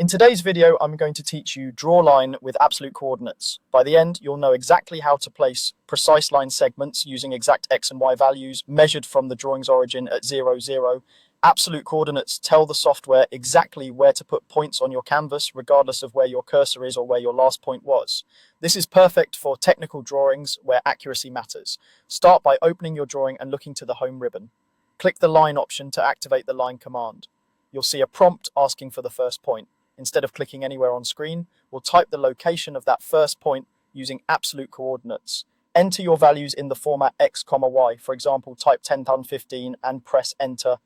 In today's video, I'm going to teach you draw line with absolute coordinates. By the end, you'll know exactly how to place precise line segments using exact X and Y values measured from the drawing's origin at 0, 0. Absolute coordinates tell the software exactly where to put points on your canvas, regardless of where your cursor is or where your last point was. This is perfect for technical drawings where accuracy matters. Start by opening your drawing and looking to the home ribbon. Click the line option to activate the line command. You'll see a prompt asking for the first point. Instead of clicking anywhere on screen, we'll type the location of that first point using absolute coordinates. Enter your values in the format X, Y. For example, type 10 times 15 and press enter.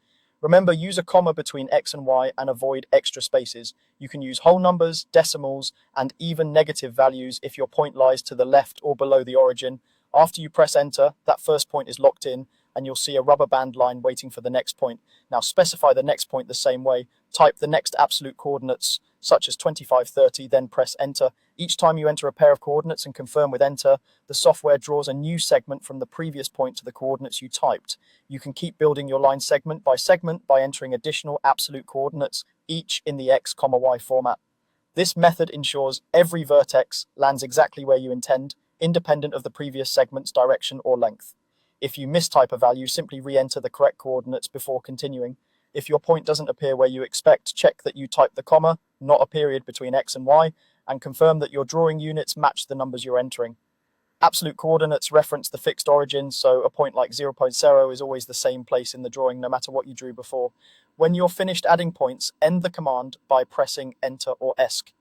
Remember, use a comma between X and Y and avoid extra spaces. You can use whole numbers, decimals, and even negative values if your point lies to the left or below the origin. After you press enter, that first point is locked in, and you'll see a rubber band line waiting for the next point. Now specify the next point the same way. Type the next absolute coordinates, such as 25, 30, then press enter. Each time you enter a pair of coordinates and confirm with enter, the software draws a new segment from the previous point to the coordinates you typed. You can keep building your line segment by entering additional absolute coordinates, each in the X, Y format. This method ensures every vertex lands exactly where you intend, independent of the previous segment's direction or length. If you mistype a value, simply re-enter the correct coordinates before continuing. If your point doesn't appear where you expect, check that you type the comma, not a period between X and Y, and confirm that your drawing units match the numbers you're entering. Absolute coordinates reference the fixed origin, so a point like 0.0 is always the same place in the drawing no matter what you drew before. When you're finished adding points, end the command by pressing Enter or ESC.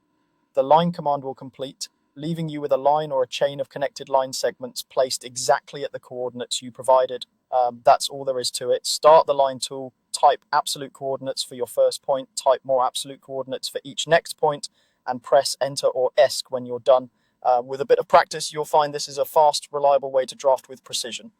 The line command will complete, leaving you with a line or a chain of connected line segments placed exactly at the coordinates you provided. That's all there is to it. Start the line tool, type absolute coordinates for your first point, type more absolute coordinates for each next point, and press enter or ESC when you're done. With a bit of practice, you'll find this is a fast, reliable way to draft with precision.